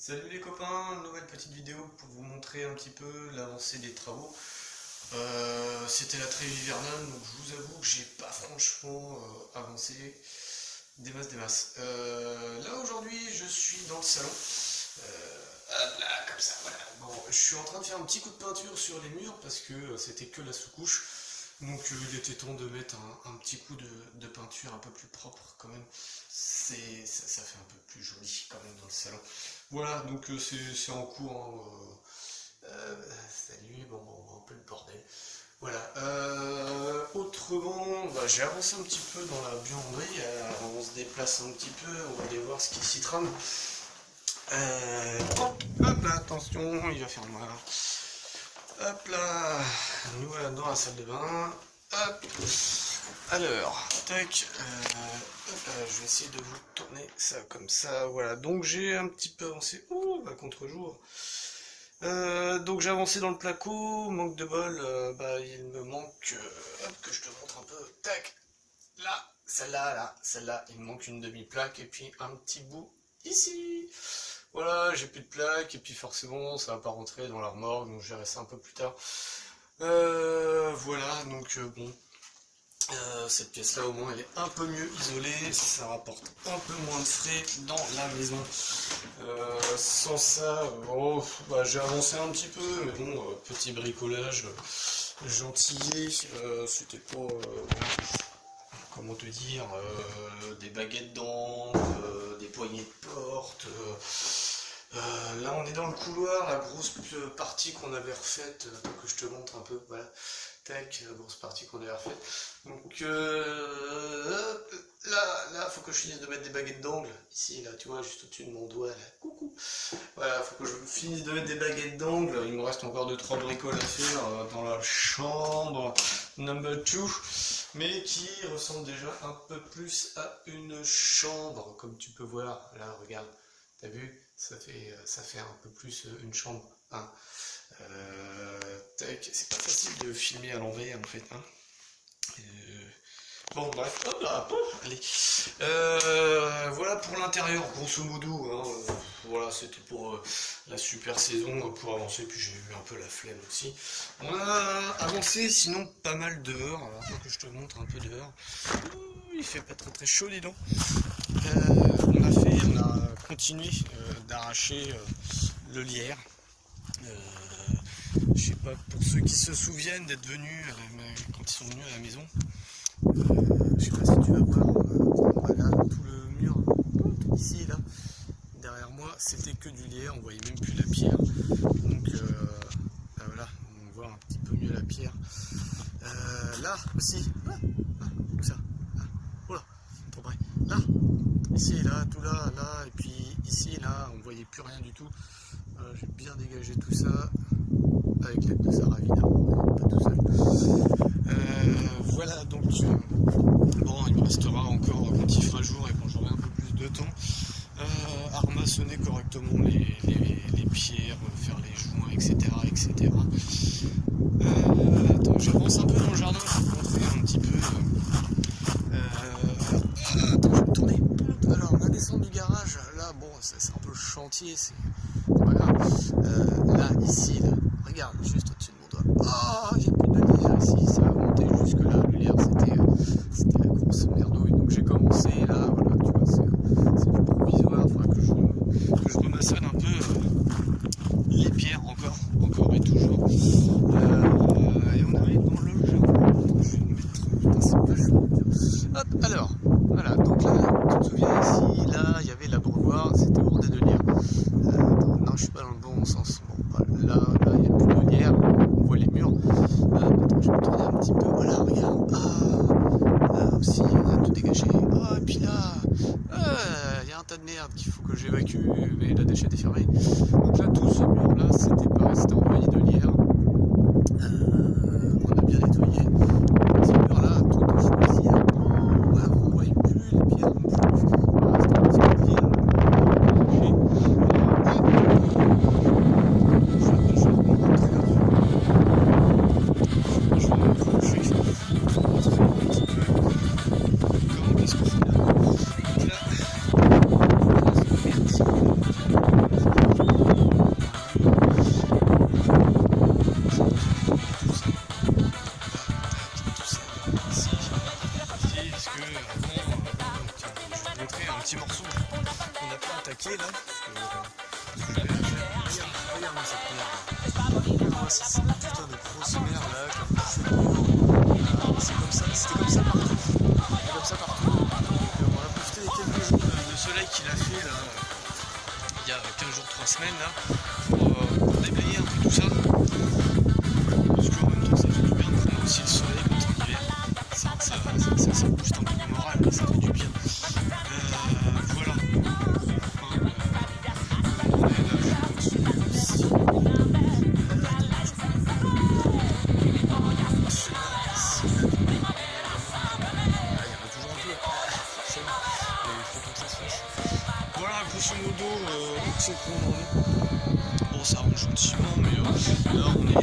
Salut les copains, nouvelle petite vidéo pour vous montrer un petit peu l'avancée des travaux. C'était la trêve hivernale, donc je vous avoue que j'ai pas franchement avancé des masses. Là aujourd'hui je suis dans le salon. Hop là, comme ça, voilà. Bon, je suis en train de faire un petit coup de peinture sur les murs parce que c'était que la sous-couche. Donc il était temps de mettre un petit coup de peinture un peu plus propre quand même. Ça fait un peu plus joli quand même dans le salon. Voilà, donc c'est en cours. Hein, salut, bon, un peu le bordel. Voilà. Autrement, j'ai avancé un petit peu dans la buanderie. On se déplace un petit peu, on va aller voir ce qui s'y trame. Hop là, attention, il va faire noir. Hop là, nous voilà dans la salle de bain. Hop. Alors, tac. Hop là, je vais essayer de vous tourner ça comme ça. Voilà, donc j'ai un petit peu avancé. Oh, contre-jour. Donc j'ai avancé dans le placo. Manque de bol. Il me manque. Hop, que je te montre un peu. Tac. Là, celle-là, il me manque une demi-plaque et puis un petit bout ici. Voilà, j'ai plus de plaques et puis forcément ça va pas rentrer dans la remorque, donc je verrai ça un peu plus tard. Voilà, donc bon, cette pièce-là au moins elle est un peu mieux isolée, ça rapporte un peu moins de frais dans la maison. Sans ça, bon, j'ai avancé un petit peu, mais bon, petit bricolage gentillet, c'était pas, comment te dire, des baguettes d'angle, des poignées de porte. Là on est dans le couloir, la grosse partie qu'on avait refaite, que je te montre un peu, voilà, tac, la grosse partie qu'on avait refaite. Donc là, faut que je finisse de mettre des baguettes d'angle, ici, là, tu vois, juste au-dessus de mon doigt, là, coucou. Voilà, faut que je finisse de mettre des baguettes d'angle, il me reste encore 2-3 bricoles à faire dans la chambre number 2, mais qui ressemble déjà un peu plus à une chambre, comme tu peux voir, là, regarde. T'as vu, ça fait un peu plus une chambre. Hein. Tac, c'est pas facile de filmer à l'envers en fait. Hein. Bon bref, hop là, allez. Voilà pour l'intérieur, grosso modo. Hein, voilà, c'était pour la super saison pour avancer. Puis j'ai eu un peu la flemme aussi. On a avancé, sinon pas mal dehors. Alors que je te montre un peu dehors. Il fait pas très chaud, dis donc. On a continué d'arracher le lierre. Je sais pas, pour ceux qui se souviennent d'être venus quand ils sont venus à la maison, je sais pas si tu vas voir, voilà, tout le mur ici là, derrière moi, c'était que du lierre, on voyait même plus la pierre. Donc voilà, on voit un petit peu mieux la pierre. Là aussi, où ça? Oula, trop près. Là, ici, là, tout là, là, et puis ici, là, on voyait plus rien du tout. J'ai bien dégagé tout ça avec l'aide de Sarah, évidemment, pas tout seul. Voilà, donc bon, il me restera encore quand il fera jour et quand j'aurai un peu plus de temps à remaçonner correctement les pierres, faire les joints, etc. Attends, j'avance un peu dans le jardin pour vous montrer un petit peu. Attends, je vais me tourner. Alors, la descente du garage, là, bon, c'est un peu le chantier, c'est pas grave. Là, ici, là, regarde, juste au-dessus de mon doigt. Ah, il n'y a plus de lierre ici, ça va monter jusque là. Le lierre, c'était la grosse merdouille. Donc j'ai commencé, là, voilà, tu vois, c'est du provisoire. Il faudra que je remaçonne un peu les pierres encore et toujours. Et on arrive dans le jardin. Je vais me mettre. Putain, c'est vachement dur. Hop, alors, voilà, donc là, tu te souviens ici, là, il y avait l'abreuvoir, c'était bordé de lierre. Non, je suis pas dans le bon sens. Bon, là, il n'y a plus de lierre, on voit les murs. Attends, je vais me tourner un petit peu. Voilà, regarde. Là aussi, on a tout dégagé. Et puis là, il y a un tas de merde qu'il faut que j'évacue, mais la déchet est fermée. Donc là, tout ce mur-là, c'était pareil, c'était envahi de lierre. On a bien nettoyé. Ce mur-là, tout est choisi. Voilà, on ne voyait plus les pierres non plus. Voilà, c'était un petit peu de lierre. Comment est-ce qu'on fait là? Donc là, que je vais la faire. Regarde cette merde. Regarde cette putain de grosse merde là qui a poussé le boulot. C'est comme ça, c'était comme ça partout. C'était comme ça partout. Donc, on a profité des quelques jours de soleil qu'il a fait là, il y a 15 jours, 3 semaines là, pour déblayer un peu tout ça. Parce qu'en même temps ça fait du bien de prendre aussi le soleil quand on hiver. Ça booste un peu le moral, mais ça fait du bien. Voilà. Voilà, grosso modo, c'est qu'on en est. Bon, ça avance gentiment, mais là on est